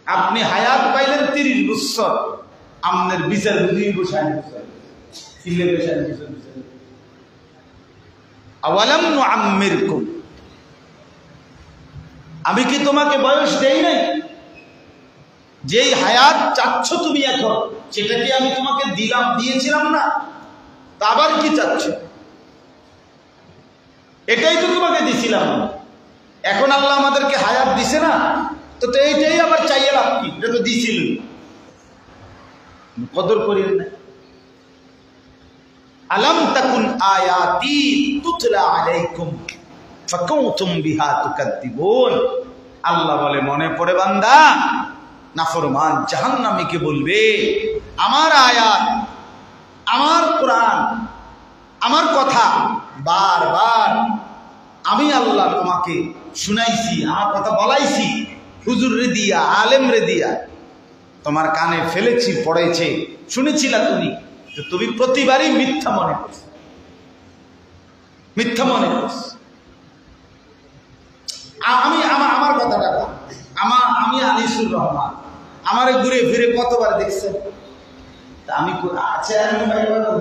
আপনি হায়াত পাইলেন 30 বছর, আপনার বিচার বুঝিয়ে বসায় সিলে বসায় আওয়ালাম নুআম্মিরকুম, আমি কি তোমাকে বয়স দেই নাই? যেই হায়াত চাচ্ছ তুমি এখন, সেটা কি আমি তোমাকে দিয়েছিলাম না? তা আবার কি চাচ্ছ? এটাই তো তোমাকে দিছিলাম। এখন আল্লাহ আমাদেরকে হায়াত দিছে না, তো এইটাই আবার চাইয়ে লাভ কি? এটা তো দিছিল, কদর করেন না। আলাম তাকুন আয়াতি তুতলা আলাইকুম ফাকুনতুম বিহা তুকাদ্দিবুন। আল্লাহ বলে, মনে পড়ে বান্দা? নাফরমান জাহান্নামীকে বলবে, আমার আয়াত, আমার কোরআন, আমার কথা বারবার আমি আল্লাহ তোমাকে শুনাইছি, আমার কথা বলাইছি, হুজুর রে দিয়া, আলেম রে দিয়া তোমার কানে ফেলেছি, পড়েছে, শুনেছিলা তুমি, তো তুমি প্রতিবারই মিথ্যা মনে করছো, মিথ্যা মনে করছো। আমার কথাটা, আমি আনিসুর রহমান, আমার ঘুরে ফিরে কতবার দেখছেন? আমি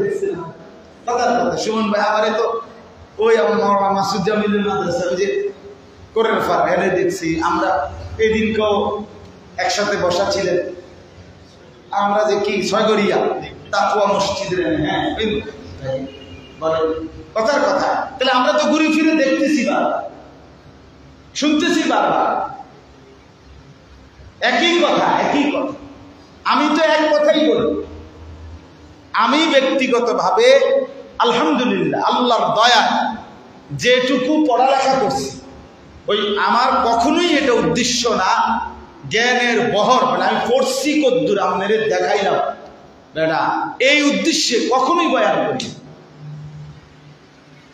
দেখছিলাম কথার কথা, সুমন ভাই আমারে তো ওই আমার মাসুদ জামিলের মাদ্রাসা ওই যে কোরআন ফার এনে দেখছি আমরা, এদিনকেও একসাথে বসা ছিলেন, আমরা যে কি ছয়গড়িয়া তাকুয়া মসজিদের, হ্যাঁ বলেন কথার কথা। তাহলে আমরা তো ঘুরে ফিরে দেখতেছি বারবার, শুনতেছি বারবার একই কথা, একই কথা। আমি তো এক কথাই বলি, আমি ব্যক্তিগতভাবে আলহামদুলিল্লাহ আল্লাহর দয়া যেটুকু পড়ালেখা করছি, ওই আমার কখনোই এটা উদ্দেশ্য না জ্ঞানের বহর, মানে আমি পড়ছি কদ্দুর আপনাদের দেখাইলাম বেটা, এই উদ্দেশ্যে কখনোই বয়ান করি।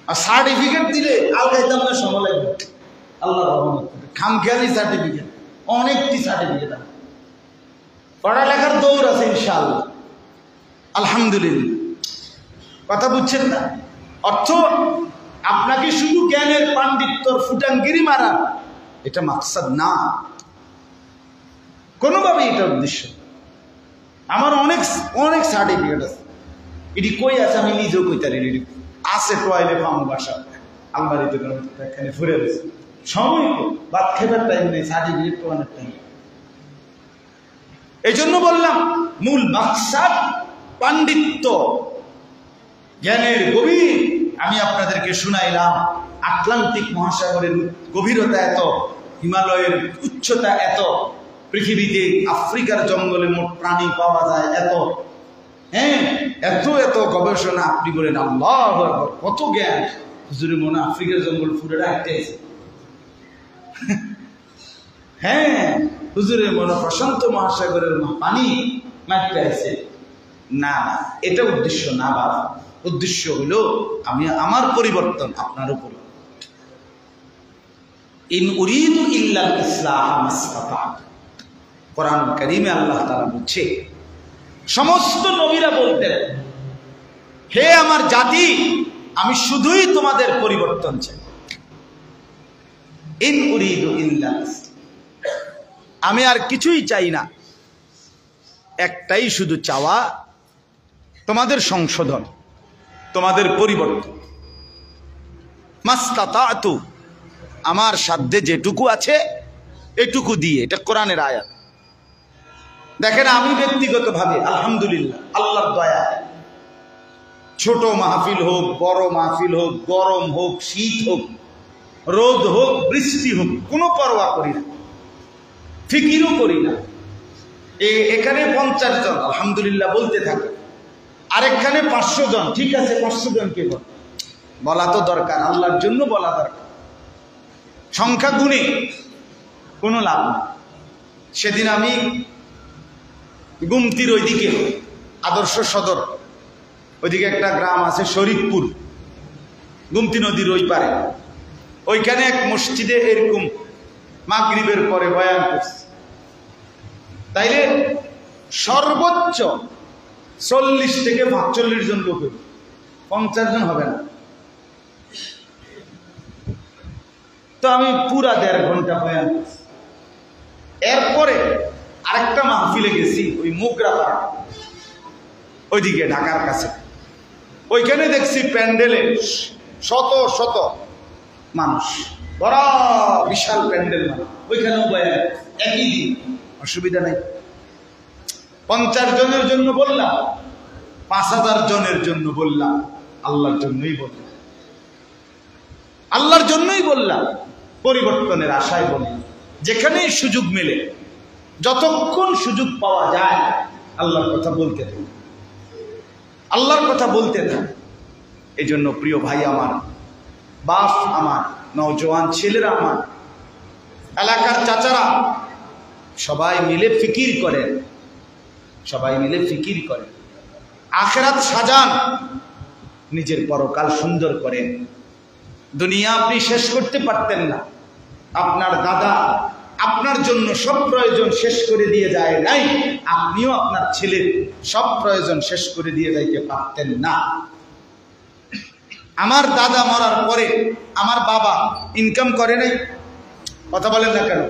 আর সার্টিফিকেট দিলে আলগাইতাম না, সময় লাগবে আল্লাহ খামখেয়ালি সার্টিফিকেট, অনেকটি সার্টিফিকেট, পড়ালেখার দৌড় আছে ইনশাআল্লাহ, আলহামদুলিল্লাহ। কথা বুঝছেন না? অর্থ আপনাকে শুধু জ্ঞানের পাণ্ডিত্যর ফুটাঙ্গিরি মারা, এটা মাকসাদ না, কোনোভাবে এটা উদ্দেশ্য। আমার অনেক অনেক সার্টিফিকেট আছে, এটি কই আছে আমি নিজেও কইতারি, এটি আছে টয়লে পামো বাসা আলমারিতে এখানে ফুরে গেছে, সময় ভাত খেবার টাইম নেই, সার্টিফিকেট পাওয়ানোর টাইম। এই জন্য বললাম মূল মাকসাদ পাণ্ডিত্য, জ্ঞানের গভীর। আমি আপনাদেরকে শুনাইলাম আটলান্টিক মহাসাগরের গভীরতা এত, হিমালয়ের উচ্চতা এত, পৃথিবীতে আফ্রিকার জঙ্গলে মোট প্রাণী পাওয়া যায় এত, হ্যাঁ এত এত গবেষণা। আপনি বলেন আল্লাহ কত জ্ঞান, হুজুরে মনে আফ্রিকার জঙ্গল ফুরে রাখতেছে, হ্যাঁ হুজুরের মনে প্রশান্ত মহাসাগরের পানি মারতে আছে। না না, এটা উদ্দেশ্য না বাবা, উদ্দেশ্য হলো আমি আমার পরিবর্তন, আপনার উপর। ইন উরিদু ইল্লাল ইসলাহ মাসতাতা'তু, কোরআন কারীমে আল্লাহ তাআলা বলছে, সমস্ত নবীরা বলতেন, হে আমার জাতি, আমি শুধুই তোমাদের পরিবর্তন চাই। ইন উরিদু ইল্লাল ইসলাহ, আমি আর কিছুই চাই না, একটাই শুধু চাওয়া, তোমাদের সংশোধন, তোমাদের পরিবর্তন। মাসতাতা'তু, আমার সাধ্যে যেটুকু আছে এটুকু দিয়ে, এটা কোরআনের আয়াত। দেখেন আমি ব্যক্তিগতভাবে আলহামদুলিল্লাহ আল্লাহর দয়া, ছোট মাহফিল হোক, বড় মাহফিল হোক, গরম হোক, শীত হোক, রোদ হোক, বৃষ্টি হোক, কোনো পরোয়া করি না, ফিকিরও করি না। এখানে 50 জন আলহামদুলিল্লাহ বলতে থাকে, আরেকখানে 500 জন, ঠিক আছে 500 জনকে বলা তো দরকার, আল্লাহর জন্য বলা দরকার, সংখ্যা গুণে কোনো লাভ না। সেদিন আমি গুমতির ওইদিকে আদর্শ সদর, ওইদিকে একটা গ্রাম আছে শরীফপুর, গুমতি নদীর ওই পারে, ওইখানে এক মসজিদে এরকম মাগরিবের পরে বয়ান করছে। তাইলে সর্বোচ্চ 40 থেকে 45 জন লোক, 50 জন হবে না। তো আমি পুরা 1.5 ঘন্টা বয়ান করছি। এরপরে আরেকটা মাহফিলে গেছি ওই মোগরাপাড়া ওইদিকে ঢাকার কাছে, ওইখানে দেখছি প্যান্ডেলে শত শত মানুষ, বড় বিশাল প্যান্ডেল, ওইখানেও একই দিন, অসুবিধা নাই। 50 জনের জন্য বললাম, 5000 জনের জন্য বললাম, আল্লাহর জন্যই বললাম, আল্লাহর জন্যই বললাম, পরিবর্তনের আশায় বললাম। যেখানেই সুযোগ মেলে, যতক্ষণ সুযোগ পাওয়া যায় আল্লাহর কথা বলতে থাকুন, আল্লাহর কথা বলতে থাকুন। এই জন্য প্রিয় ভাই আমার, বাপ আমার, নওজোয়ান ছেলেরা আমার, এলাকার চাচারা, সবাই মিলে ফিকির করেন, সবাই মিলে ফিকির করেন, আখিরাত সাজান, নিজের পরকাল সুন্দর করেন। দুনিয়া আপনি শেষ করতে পারতেন না, আপনার দাদা আপনার জন্য সব প্রয়োজন শেষ করে দিয়ে যায় নাই, আপনিও আপনার ছেলের সব প্রয়োজন শেষ করে দিয়ে যাইতে পারতেন না। আমার দাদা মরার পরে আমার বাবা ইনকাম করে নাই, কথা বলেন না কেন?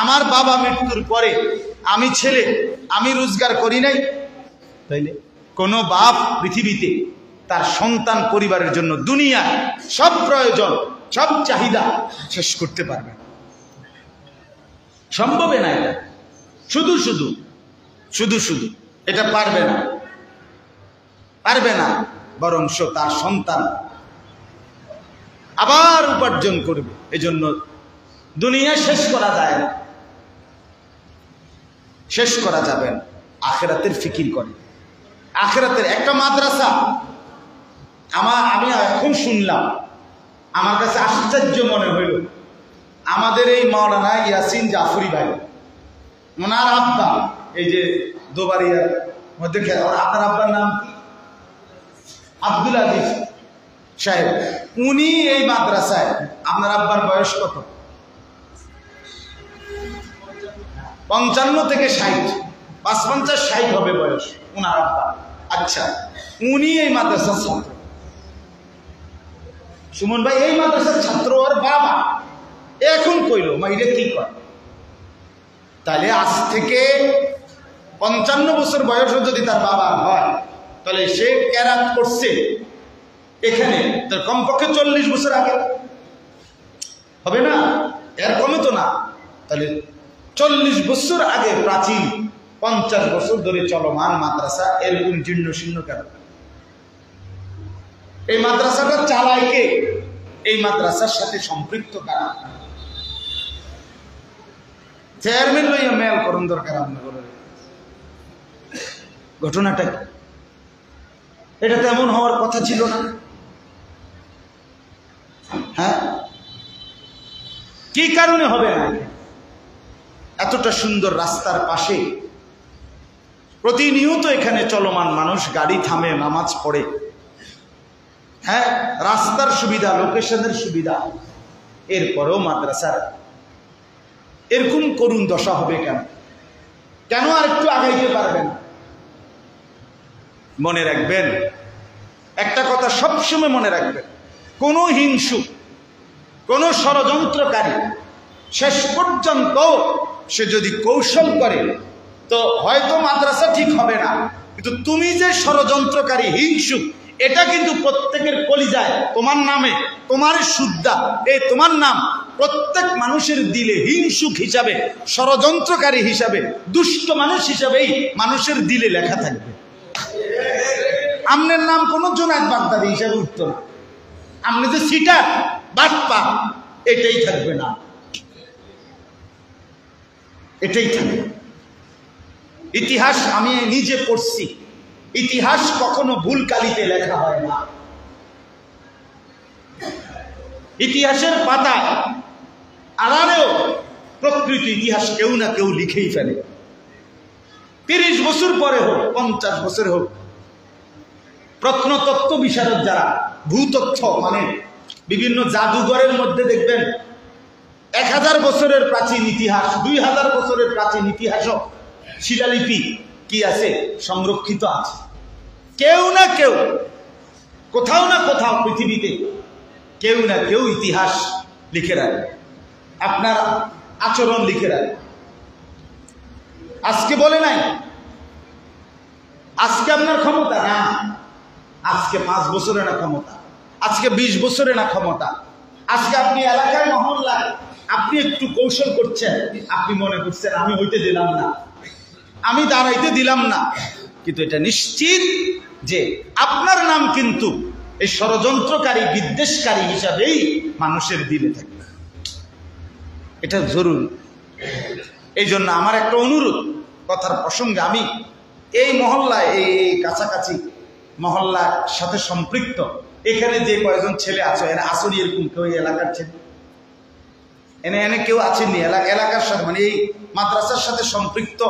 আমার বাবা মৃত্যুর পরে আমি ছেলে, আমি রোজগার করি নাই, তাইলে কোন বাপ পৃথিবীতে তার সন্তান পরিবারের জন্য দুনিয়া সব প্রয়োজন সব চাহিদা শেষ করতে পারবে? সম্ভবে না। এটা শুধু শুধু শুধু শুধু এটা পারবে না, পারবে না। বরং তার সন্তান আবার উপার্জন করবে। এজন্য দুনিয়া শেষ করা যায় না, শেষ করা যাবে না। আখিরাতের ফিকির করে, আখিরাতের একটা মাদ্রাসা আমি এখন শুনলাম, আমার কাছে আশ্চর্য মনে হইল। আমাদের এই মাওলানা ইয়াসিন জাফরি ভাই, ওনার আব্বা, এই যে দোবারিয়ার মধ্যে, আপনার আব্বার নাম কি? আব্দুল আজিজ সাহেব, উনি এই মাদ্রাসায়। আপনার আব্বার বয়স কত? 55 থেকে 60, 55-60 হবে বয়স উনার আব্বা। আচ্ছা, উনি এই মাদ্রাসার ছাত্র। সুমন ভাই এই মাদ্রাসার ছাত্র, আর বাবা এখন কইল মা এটা কি করে? তাহলে আজ থেকে 55 বছর বয়স যদি তার বাবা হয়, তাহলে সে কেরাত করছে এখানে তার কমপক্ষে 40 বছর আগে হবে না? এর কমে তো না। তাহলে 40 বছর আগে প্রাচীন, 50 বছর ধরে চলমান মাদ্রাসা এরকম জীর্ণ শীর্ণ কেন? এই মাদ্রাসাটা চালায় কে? এই মাদ্রাসার সাথে সম্পৃক্ত কারা? চেয়ারম্যান লইয়া মেল করুন দরকার আপনার। ঘটনাটা কি? এটা তো এমন হওয়ার কথা ছিল না। হ্যাঁ, কি কারণে হবে না? এতটা সুন্দর রাস্তার পাশে প্রতিনিয়ত এখানে চলমান মানুষ, গাড়ি থামে, নামাজ পড়ে। হ্যাঁ, রাস্তার সুবিধা, লোকেশনের সুবিধা, এরপরেও মাদ্রাসার এরকম করুণ দশা হবে কেন? কেন আর একটু আগাইতে পারবেন? মনে রাখবেন একটা কথা, সবসময় মনে রাখবেন, কোন হিংসুক, কোন ষড়যন্ত্রকারী শেষ পর্যন্ত সে যদি কৌশল করে, তো হয়তো মাদ্রাসা ঠিক হবে না, কিন্তু তুমি যে ষড়যন্ত্রকারী হিংসুক, এটা কিন্তু প্রত্যেকের কলিজায় তোমার নামে, তোমার সুদ্ধা, এই তোমার নাম প্রত্যেক মানুষের দিলে হিংসুক হিসাবে, ষড়যন্ত্রকারী হিসাবে, দুষ্ট মানুষ হিসাবেই মানুষের দিলে লেখা থাকবে। আপনার নাম কোন জোনায়েদ বাগদাদি হিসাবে উঠত না। আপনি যে সিটার, বাটপা, এটাই থাকবে না, এটাই থাকবে। ইতিহাস আমি নিজে পড়ছি, ইতিহাস কখনো ভুল কালিতে লেখা হয় না। ইতিহাসের পাতায় আড়ালেও প্রকৃতি ইতিহাস কেউ না কেউ লিখেই ফেলে। 30 বছর পরে হোক, 50 বছর হোক, প্রত্নতত্ত্ব বিশারদ যারা, ভূতত্ত্ব মানে বিভিন্ন জাদুঘরের মধ্যে দেখবেন 1000 বছরের প্রাচীন ইতিহাস, 2000 বছরের প্রাচীন ইতিহাসও শিলালিপি কি আছে, সংরক্ষিত আছে। কেউ না কেউ, কোথাও না কোথাও পৃথিবীতে কেউ না কেউ ইতিহাস লিখে রাখে, আপনার আচরণ লিখে রাখে। আজকে বলে নাই, আজকে আপনার ক্ষমতা না, আজকে 5 বছরে না ক্ষমতা, আজকে 20 বছরে না ক্ষমতা, আজকে আপনি এলাকায় মহল্লায় আপনি একটু কৌশল করছেন, আপনি মনে করছেন আমি হইতে দিলাম না, আমি দাঁড়াইতে দিলাম না, কিন্তু এটা নিশ্চিত যে আপনার নাম কিন্তু এই ষড়যন্ত্রকারী বিদ্বেষকারী হিসাবেই মানুষের দিলে থাকবে। এটা জরুরি। এই জন্য আমার একটা অনুরোধ, কথার প্রসঙ্গে, আমি এই মহল্লায় এই কাছাকাছি মহল্লার সাথে সম্পৃক্ত এখানে যে কয়েকজন ছেলে আছে, এরা আসলে এরকম কেউ এলাকার ছেলে এনে কেউ আছেননি এলাকার সাথে, মানে এই মাদ্রাসার সাথে সম্পৃক্ত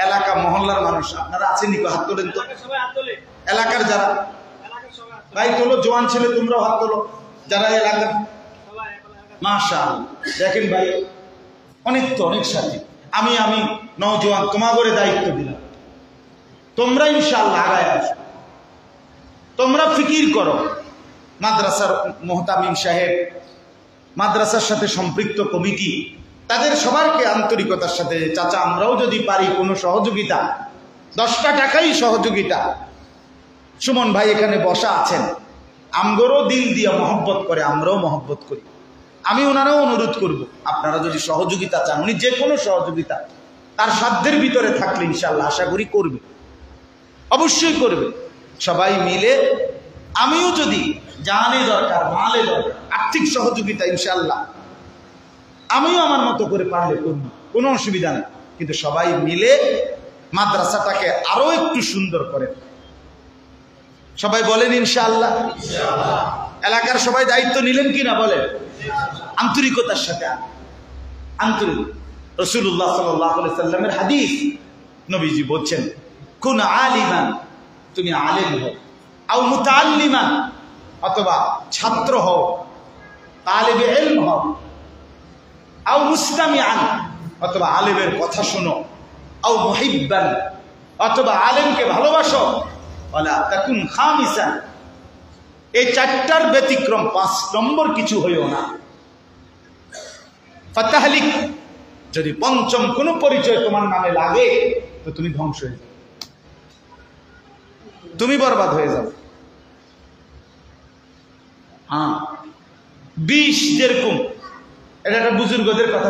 এলাকা মহল্লার মানুষ আপনারা আছেননি? হাত তোলেন তো এলাকার যারা, ভাই তোলো, জোয়ান ছেলে তোমরাও হাত তোলো যারা এলাকার। মাশাআল্লাহ, দেখেন ভাই অনেক তো অনেক সাথে আমি নওজোয়ান তোমাদের দায়িত্ব দিলাম, তোমরা ইনশাআল্লাহ আগায় আসো, তোমরা ফিকির করো মাদ্রাসার মুহতামিম সাহেব, মাদ্রাসার সাথে সম্পৃক্ত কমিটি, তাদের সবাইকে আন্তরিকতার সাথে, চাচা আমরাও যদি পারি কোনো সহযোগিতা, 10টা টাকাই সহযোগিতা, সুমন ভাই এখানে বসা আছেন, আমগরও দিল দিয়ে মহব্বত করে, আমরাও মহব্বত করি, আমি ওনারাও অনুরোধ করব আপনারা যদি সহযোগিতা চান, উনি যে কোনো সহযোগিতা তার সাধ্যের ভিতরে থাকলে ইনশাআল্লাহ আশা করি করবে, অবশ্যই করবে। সবাই মিলে, আমিও যদি জানে দরকার, মালে দরকার, আর্থিক সহযোগিতা ইনশাআল্লাহ আমিও আমার মতো করে পারলে করব, কোনো অসুবিধা নেই, কিন্তু সবাই মিলে মাদ্রাসাটাকে আরো একটু সুন্দর করে। সবাই বলেন ইনশাআল্লাহ। এলাকার সবাই দায়িত্ব নিলেন কিনা বলেন? আন্তরিকতার সাথে, আন্তরিক। রাসূলুল্লাহ সাল্লাল্লাহু আলাইহি সাল্লামের হাদিস, নবীজি বলছেন কুন আলিমান, তুমি আলেম হও, আও মুতাআল্লিমান, অথবা ছাত্র হও, তালিবে ইলম হও, আও মুস্তামিআন, অথবা আলেমের কথা শোনো, আও মুহিব্বান, অথবা আলেমকে ভালোবাসো, ওয়ালা তাকুন খামিসান, এই 4টার ব্যতিক্রম 5 নম্বর কিছু হইও না। ফাতাহলিক, যদি 5ম কোনো পরিচয় তোমার নামে লাগে তো তুমি ধ্বংস হয়ে যাবে, তুমি বরবাদ হয়ে যাবে। হ্যাঁ, 20 যেরকম, এটা একটা বুজুর্গদের কথা।